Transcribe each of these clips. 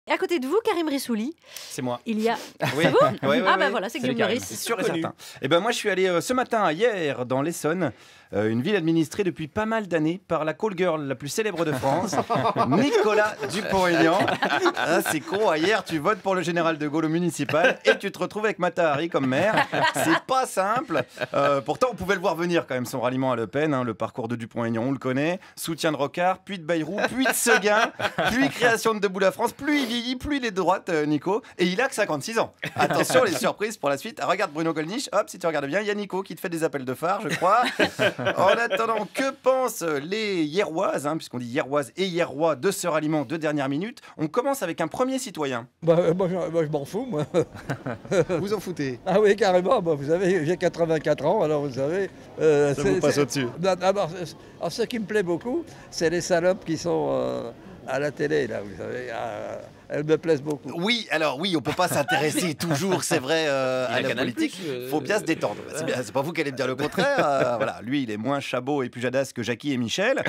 Et à côté de vous, Karim Rissouli, C'est moi. il y a... Oui. C'est vous Oui, Ah bah voilà, c'est Guillaume Karim. Meurice. C'est sûr et certain. Et ben moi, je suis allé ce matin, hier, dans l'Essonne, une ville administrée depuis pas mal d'années par la call girl la plus célèbre de France, Nicolas Dupont-Aignan. Ah, c'est con, hier, tu votes pour le général de Gaulle au municipal et tu te retrouves avec Mata Hari comme maire. C'est pas simple. Pourtant, on pouvait le voir venir quand même, son ralliement à Le Pen. Hein, le parcours de Dupont-Aignan, on le connaît. Soutien de Rocard, puis de Bayrou, puis de Seguin, puis création de Debout la France. Plus il vieillit, plus il est de droite, Nico. Et il a que 56 ans. Attention, les surprises pour la suite. Ah, regarde Bruno Gollnisch, hop, si tu regardes bien, il y a Nico qui te fait des appels de phare, je crois. En attendant, que pensent les Hieroises, hein, puisqu'on dit Hieroises et Hierois de ce ralliement de dernière minute? On commence avec un premier citoyen. Moi, je m'en fous, moi. Vous en foutez? Ah oui, carrément. Vous savez, j'ai 84 ans, alors vous savez... Ça vous passe au-dessus. D'abord, ce qui me plaît beaucoup, c'est les salopes qui sont à la télé, là, vous savez. Elles me plaisent beaucoup. Oui, alors oui, on peut pas s'intéresser toujours, c'est vrai, à la politique. Faut bien se détendre. C'est pas vous qui allez me dire le contraire. Voilà, lui, il est moins Chabot et Pujadas que Jackie et Michel.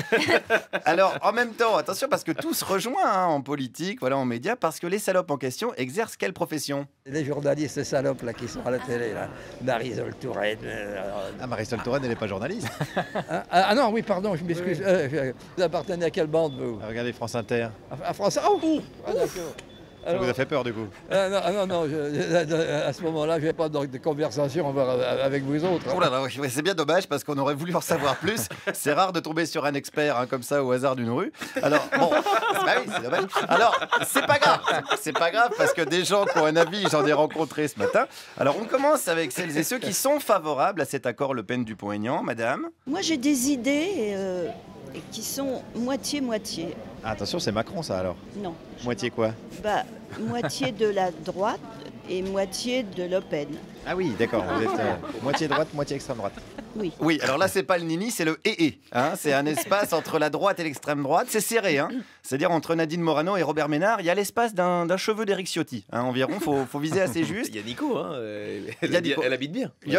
Alors, en même temps, attention, parce que tout se rejoint hein, en politique, voilà, en médias, parce que les salopes en question exercent quelle profession? Les journalistes, ces salopes là qui sont à la télé, là. Marisol Touraine. Ah, Marisol Touraine, elle n'est pas journaliste. Ah non, oui, pardon, je m'excuse. Vous appartenez à quelle bande, vous? Regardez France Inter. À France. Oh, ah, d'accord. Ça vous a fait peur du coup? Non, à ce moment-là, je n'ai pas de conversation avec vous autres. Oh là là, oui, c'est bien dommage parce qu'on aurait voulu en savoir plus. C'est rare de tomber sur un expert hein, comme ça au hasard d'une rue. Alors, bon, bah oui, c'est dommage. Alors, c'est pas grave. C'est pas grave parce que des gens qui ont un avis, j'en ai rencontré ce matin. Alors, on commence avec celles et ceux qui sont favorables à cet accord Le Pen-Dupont-Aignan. Madame? Moi, j'ai des idées qui sont moitié-moitié. Ah, attention, c'est Macron ça alors. Non. Moitié quoi? Bah, moitié de la droite et moitié de Le Pen. Ah oui, d'accord, vous êtes moitié droite, moitié extrême droite. Oui. Oui, alors là, c'est pas le nini, c'est le et. Hein, c'est un espace entre la droite et l'extrême droite. C'est serré. Hein, c'est-à-dire entre Nadine Morano et Robert Ménard, il y a l'espace d'un cheveu d'Éric Ciotti. Hein, environ, faut viser assez juste. Il y a Nico, hein, elle habite bien. Ouais,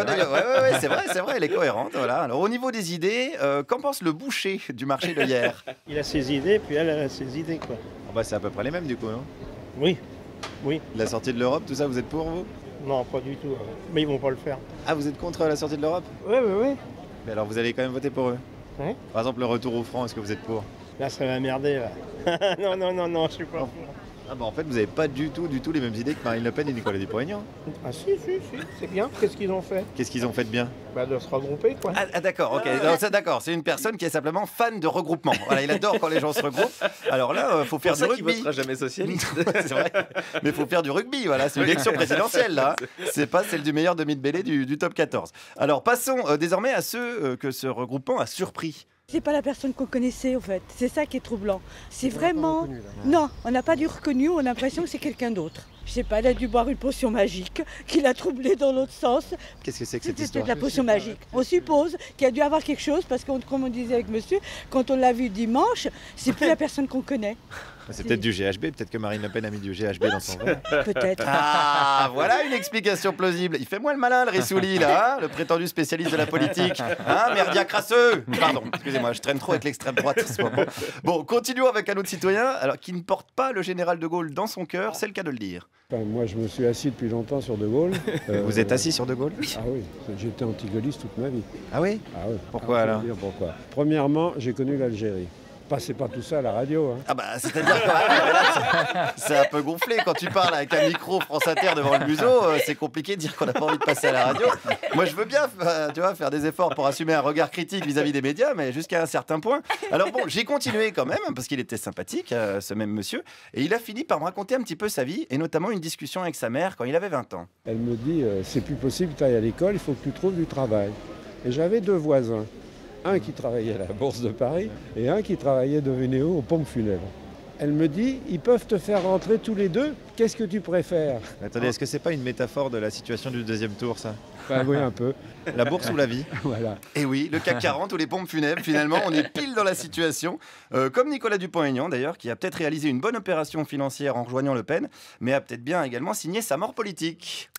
c'est vrai, elle est cohérente. Voilà. Alors, au niveau des idées, qu'en pense le boucher du marché de hier? Il a ses idées, puis elle a ses idées, quoi. Oh, bah, c'est à peu près les mêmes du coup, non? Oui. La sortie de l'Europe, tout ça, vous êtes pour vous? Non, pas du tout. Mais ils vont pas le faire. Ah, vous êtes contre la sortie de l'Europe? Oui. Mais alors vous allez quand même voter pour eux? Oui. Par exemple, le retour au franc, est-ce que vous êtes pour? Là, ça va merder, là. non, je suis pas pour. Ah bah en fait, vous n'avez pas du tout les mêmes idées que Marine Le Pen et Nicolas Dupont-Aignan. Ah si, c'est bien. Qu'est-ce qu'ils ont fait? Qu'est-ce qu'ils ont fait de bien? Bah, de se regrouper, quoi. Ah d'accord, ok. Non, c'est d'accord. C'est une personne qui est simplement fan de regroupement. Voilà, il adore quand les gens se regroupent. Alors là, faut faire du rugby. Il votera jamais socialiste. C'est vrai. Mais faut faire du rugby. Voilà, c'est une élection présidentielle là. C'est pas celle du meilleur demi-de-mêlée du top 14. Alors passons désormais à ceux que ce regroupement a surpris. C'est pas la personne qu'on connaissait, en fait. C'est ça qui est troublant. C'est vraiment... Non, on n'a pas dû reconnu, on a l'impression que c'est quelqu'un d'autre. Je sais pas, elle a dû boire une potion magique qui l'a troublée dans l'autre sens. Qu'est-ce que c'est que cette C'était histoire? de la potion magique. On suppose qu'il a dû avoir quelque chose parce que, comme on disait avec monsieur, quand on l'a vu dimanche, c'est plus la personne qu'on connaît. C'est peut-être du GHB, peut-être que Marine Le Pen a mis du GHB dans son vin. Peut-être. Ah, voilà une explication plausible. Il fait moins le malin, le Rissouli, là, hein, le prétendu spécialiste de la politique. Hein, merdia crasseux. Pardon, excusez-moi, je traîne trop avec l'extrême droite en ce moment. Bon, continuons avec un autre citoyen, alors qui ne porte pas le général de Gaulle dans son cœur, c'est le cas de le dire. Enfin, moi, je me suis assis depuis longtemps sur De Gaulle. Vous êtes assis sur De Gaulle? Ah oui, j'étais anti-gaulliste toute ma vie. Ah oui? Ah oui. Pourquoi alors? Dire pourquoi. Premièrement, j'ai connu l'Algérie. Passez pas tout ça à la radio. Hein. Ah bah, c'est-à-dire que c'est un peu gonflé quand tu parles avec un micro France Inter devant le museau, c'est compliqué de dire qu'on n'a pas envie de passer à la radio. Moi, je veux bien tu vois, faire des efforts pour assumer un regard critique vis-à-vis des médias, mais jusqu'à un certain point. Alors bon, j'ai continué quand même, parce qu'il était sympathique, ce même monsieur, et il a fini par me raconter un petit peu sa vie, et notamment une discussion avec sa mère quand il avait 20 ans. Elle me dit, c'est plus possible, tu ailles à l'école, il faut que tu trouves du travail. Et j'avais deux voisins. Un qui travaillait à la Bourse de Paris et un qui travaillait de Vénéo aux pompes funèbres. Elle me dit, ils peuvent te faire rentrer tous les deux, qu'est-ce que tu préfères? Attendez, est-ce que c'est pas une métaphore de la situation du deuxième tour, ça? Enfin, oui, un peu. La bourse ou la vie? Voilà. Et oui, le CAC 40 ou les pompes funèbres, finalement, on est pile dans la situation. Comme Nicolas Dupont-Aignan, d'ailleurs, qui a peut-être réalisé une bonne opération financière en rejoignant Le Pen, mais a peut-être bien également signé sa mort politique.